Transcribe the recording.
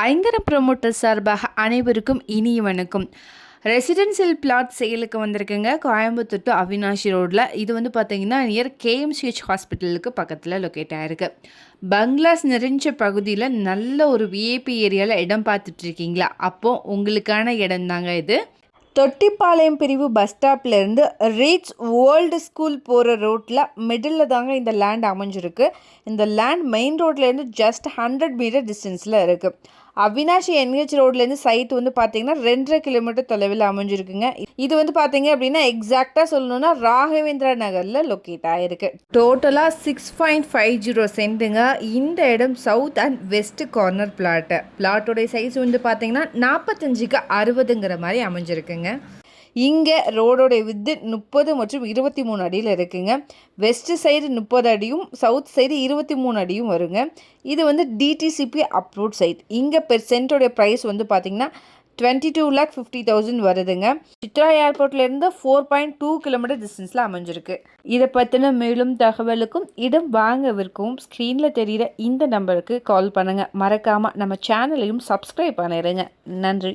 ஐங்கர promoter சார்பாக அனைவருக்கும் இனிய வணக்கம். ரெசிடென்சியல் பிளாட் சேலுக்கு வந்திருக்குங்க. கோயம்புத்தூர் டு அவினாஷி ரோட்டில். இது வந்து பார்த்தீங்கன்னா நியர் கேஎம்சிஹெச் ஹாஸ்பிட்டலுக்கு பக்கத்தில் லொக்கேட் ஆகிருக்கு. பங்களாஸ் நிறைஞ்ச பகுதியில் நல்ல ஒரு விஐபி ஏரியாவில் இடம் பார்த்துட்டு இருக்கீங்களா? அப்போது உங்களுக்கான இடம் தாங்க இது. தொட்டிப்பாளையம் பிரிவு பஸ் ஸ்டாப்லேருந்து ரீச் வேர்ல்டு ஸ்கூல் போகிற ரோட்டில் மிடில் தாங்க இந்த லேண்ட் அமைஞ்சிருக்கு. இந்த லேண்ட் மெயின் ரோட்லேருந்து ஜஸ்ட் 100 மீட்டர் டிஸ்டன்ஸில் இருக்குது. அவினாஷி என்ஹெச் ரோட்லேருந்து சைட் வந்து பார்த்தீங்கன்னா 2.5 கிலோமீட்டர் தொலைவில் அமைஞ்சிருக்குங்க. இது வந்து பார்த்தீங்க அப்படின்னா எக்ஸாக்டாக சொல்லணும்னா ராகவேந்திரா நகரில் லொக்கேட் ஆகிருக்கு. டோட்டலாக 6.50 சென்ட்டுங்க. இந்த இடம் சவுத் அண்ட் வெஸ்ட் கார்னர் பிளாட்டோடைய சைஸ் வந்து பார்த்தீங்கன்னா 45க்கு 60ங்கிற மாதிரி அமைஞ்சிருக்குங்க. இங்கே ரோடோடைய வித்து 30 மற்றும் 23 அடியில் இருக்குங்க. வெஸ்ட் சைடு 30 அடியும் சவுத் சைடு 23 அடியும் வருங்க. இது வந்து டிடிசிபி அப்ரூவ்ட் சைட். இங்கே பெர் சென்ட்டோடைய ப்ரைஸ் வந்து பார்த்தீங்கன்னா 22,50,000 வருதுங்க. சித்ரா ஏர்போர்ட்லேருந்து 4.2 கிலோமீட்டர் டிஸ்டன்ஸில் அமைஞ்சிருக்கு. இதை பற்றின மேலும் தகவலுக்கும் இடம் வாங்கவிருக்கவும் ஸ்க்ரீனில் தெரிகிற இந்த நம்பருக்கு கால் பண்ணுங்கள். மறக்காமல் நம்ம சேனலையும் சப்ஸ்கிரைப் பண்ணிடுங்க. நன்றி.